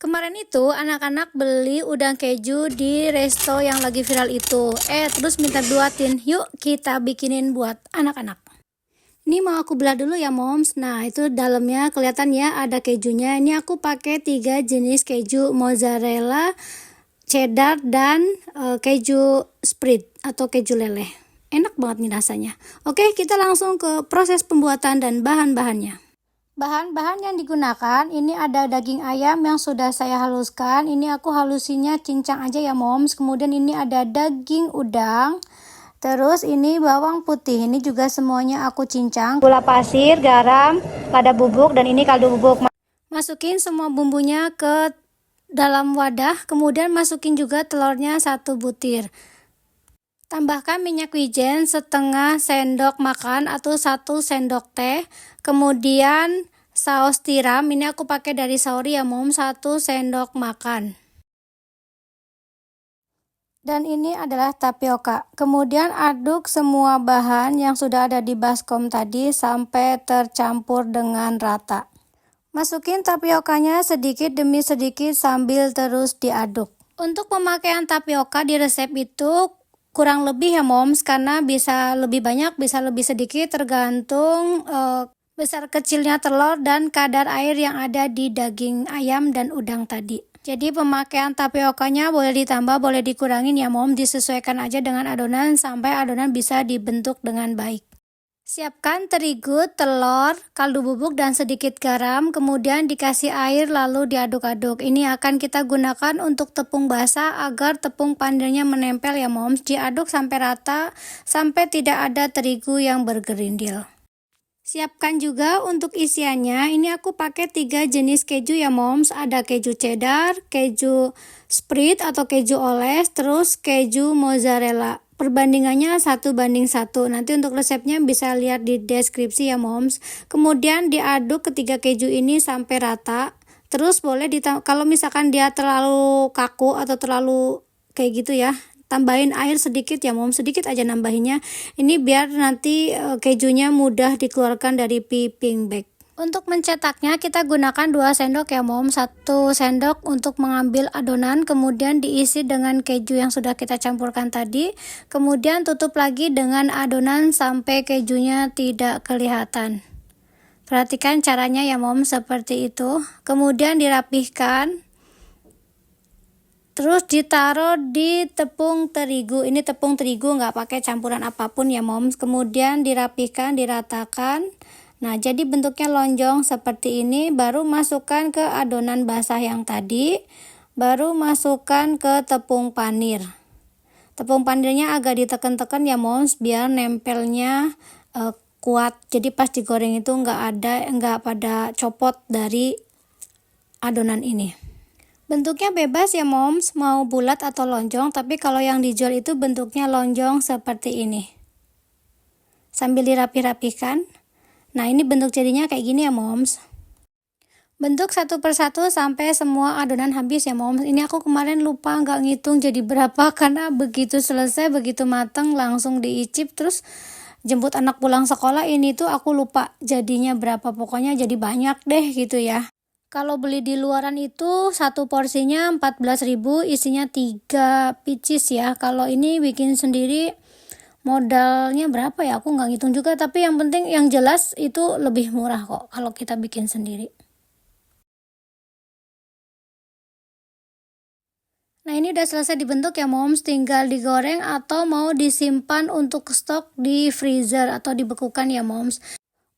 Kemarin itu anak-anak beli udang keju di resto yang lagi viral itu. Terus minta buatin, yuk kita bikinin buat anak-anak. Ini mau aku belah dulu ya moms. Nah itu dalamnya kelihatan ya ada kejunya. Ini aku pakai 3 jenis keju, mozzarella, cheddar, dan keju spread atau keju leleh. Enak banget nih rasanya. Oke, kita langsung ke proses pembuatan dan bahan-bahannya. Bahan-bahan yang digunakan, ini ada daging ayam yang sudah saya haluskan. Ini aku halusinya cincang aja ya moms. Kemudian ini ada daging udang. Terus ini bawang putih, ini juga semuanya aku cincang. Gula pasir, garam, lada bubuk, dan ini kaldu bubuk. Masukin semua bumbunya ke dalam wadah. Kemudian masukin juga telurnya 1 butir. Tambahkan minyak wijen setengah sendok makan atau 1 sendok teh. Kemudian saus tiram, ini aku pakai dari Sauri ya mom, 1 sendok makan. Dan ini adalah tapioka. Kemudian aduk semua bahan yang sudah ada di baskom tadi sampai tercampur dengan rata. Masukin tapiokanya sedikit demi sedikit sambil terus diaduk. Untuk pemakaian tapioka di resep itu kurang lebih ya moms, karena bisa lebih banyak bisa lebih sedikit tergantung besar kecilnya telur dan kadar air yang ada di daging ayam dan udang tadi. Jadi pemakaian tapiokanya boleh ditambah boleh dikurangin ya moms, disesuaikan aja dengan adonan sampai adonan bisa dibentuk dengan baik. Siapkan terigu, telur, kaldu bubuk, dan sedikit garam, kemudian dikasih air lalu diaduk-aduk. Ini akan kita gunakan untuk tepung basah agar tepung panirnya menempel ya moms. Diaduk sampai rata, sampai tidak ada terigu yang bergerindil. Siapkan juga untuk isiannya, ini aku pakai 3 jenis keju ya moms. Ada keju cheddar, keju spread atau keju oles, terus keju mozzarella. Perbandingannya 1:1. Nanti untuk resepnya bisa lihat di deskripsi ya moms. Kemudian diaduk ketiga keju ini sampai rata. Terus boleh kalau misalkan dia terlalu kaku atau terlalu kayak gitu ya, tambahin air sedikit ya moms, sedikit aja nambahinnya. Ini biar nanti kejunya mudah dikeluarkan dari piping bag. Untuk mencetaknya kita gunakan 2 sendok ya mom, 1 sendok untuk mengambil adonan, kemudian diisi dengan keju yang sudah kita campurkan tadi, kemudian tutup lagi dengan adonan sampai kejunya tidak kelihatan. Perhatikan caranya ya mom, seperti itu. Kemudian dirapihkan, terus ditaruh di tepung terigu. Ini tepung terigu nggak pakai campuran apapun ya moms. Kemudian dirapihkan, diratakan. Nah, jadi bentuknya lonjong seperti ini. Baru masukkan ke adonan basah yang tadi. Baru masukkan ke tepung panir. Tepung panirnya agak ditekan-tekan ya moms, biar nempelnya kuat. Jadi pas digoreng itu nggak pada copot dari adonan ini. Bentuknya bebas ya moms, mau bulat atau lonjong. Tapi kalau yang dijual itu bentuknya lonjong seperti ini. Sambil dirapih-rapihkan. Nah, ini bentuk jadinya kayak gini ya moms. Bentuk satu persatu sampai semua adonan habis ya moms. Ini aku kemarin lupa nggak ngitung jadi berapa, karena begitu selesai, begitu matang langsung diicip, terus jemput anak pulang sekolah. Ini tuh aku lupa jadinya berapa, pokoknya jadi banyak deh gitu ya. Kalau beli di luaran itu satu porsinya 14.000, isinya 3 pieces ya. Kalau ini bikin sendiri modalnya berapa ya, aku nggak ngitung juga, tapi yang penting yang jelas itu lebih murah kok kalau kita bikin sendiri. Nah, ini udah selesai dibentuk ya moms, tinggal digoreng atau mau disimpan untuk stok di freezer atau dibekukan ya moms.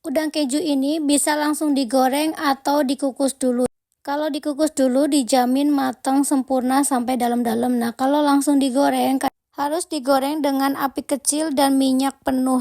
Udang keju ini bisa langsung digoreng atau dikukus dulu. Kalau dikukus dulu dijamin matang sempurna sampai dalam-dalam. Nah, kalau langsung digoreng harus digoreng dengan api kecil dan minyak penuh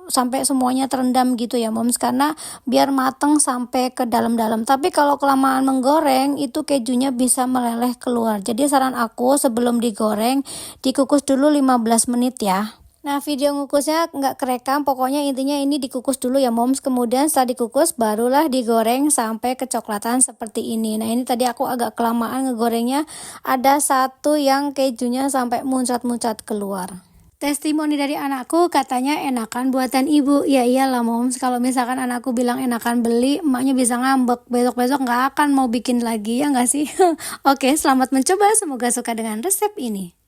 sampai semuanya terendam gitu ya moms, karena biar matang sampai ke dalam-dalam. Tapi kalau kelamaan menggoreng itu kejunya bisa meleleh keluar. Jadi saran aku sebelum digoreng dikukus dulu 15 menit ya. Nah, video ngukusnya nggak kerekam, pokoknya intinya ini dikukus dulu ya moms. Kemudian setelah dikukus barulah digoreng sampai kecoklatan seperti ini. Nah, ini tadi aku agak kelamaan ngegorengnya, ada satu yang kejunya sampai muncat-muncat keluar. Testimoni dari anakku katanya enakan buatan ibu. Ya iyalah moms, kalau misalkan anakku bilang enakan beli, emaknya bisa ngambek. Besok-besok nggak akan mau bikin lagi, ya nggak sih? Oke, selamat mencoba. Semoga suka dengan resep ini.